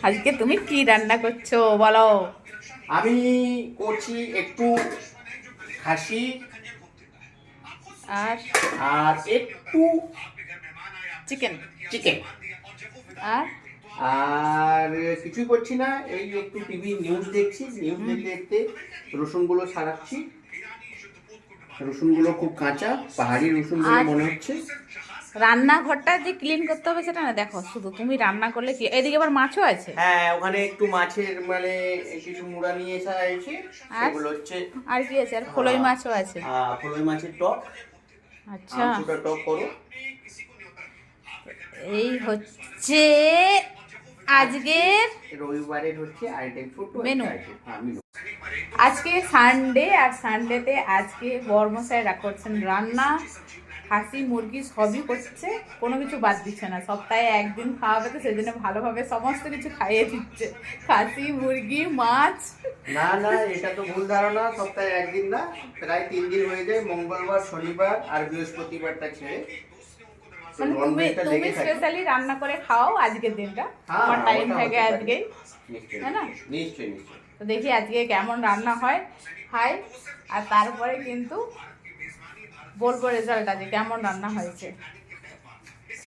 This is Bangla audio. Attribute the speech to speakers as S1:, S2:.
S1: আজকে তুমি কি রান্না করছো বলো?
S2: আমি করছি একটু খাসি
S1: আর
S2: আর একটু
S1: চিকেন।
S2: চিকেন।
S1: আর
S2: আর কিছুই করছি না, এই একটু টিভি নিউজ দেখছি। নিউজ দেখতে দেখতে রসুনগুলো ছাড়াচ্ছি। রসুনগুলো খুব কাঁচা, পাহাড়ি রসুন বলে
S1: আর
S2: মনে হচ্ছে।
S1: রান্নাঘরটা যে ক্লিন করতে হবে সেটা না, দেখো শুধু তুমি রান্না করলে কি, এদিকে আবার মাছও আছে।
S2: হ্যাঁ, ওখানে একটু মাছের মানে কিছু মুড়া নিয়ে এসে হয়েছে,
S1: আর
S2: সেগুলো হচ্ছে
S1: আর কি আছে? আর ফলই মাছও আছে।
S2: ফলই মাছের টক।
S1: আচ্ছা,
S2: আমচুটা টক করো।
S1: এই হচ্ছে আজকের
S2: রবিবারের হচ্ছে আইটেম, ছোট
S1: মেনু।
S2: আইটেম। হ্যাঁ, মেনু।
S1: আজকে সানডে, আর সানডেতে আজকে বরমশাইরা করছেন রান্না। খাসি মুরগি সবই করছে, কোনো কিছু বাদ দিচ্ছে না। সপ্তাহে একদিন খাওয়াবে তো সেদিনে ভালোভাবে সমস্ত কিছু খাইয়ে দিচ্ছে, খাসি মুরগি মাছ।
S2: না না, এটা তো ভুল ধারণা। সপ্তাহে একদিন না, প্রায় 3 দিন হয়ে যায়। মঙ্গলবার, শনিবার আর বৃহস্পতিবারটা ছেড়ে
S1: মানে তুমি
S2: ননভেজটা
S1: তুমি
S2: লেগে থাকে।
S1: স্পেশালি রান্না করে খাও আজকের দিনটা,
S2: হ্যাঁ,
S1: আমার টাইম
S2: ওটা
S1: থাকে
S2: হতে পারে।
S1: আজকেই,
S2: নিশ্চয়ই
S1: তাই না?
S2: নিশ্চয়ই নিশ্চয়ই।
S1: তো দেখি আজকে কেমন রান্না হয়, খাই, আর তারপরে কিন্তু বলবো রেজাল্ট আজকে কেমন রান্না হয়েছে।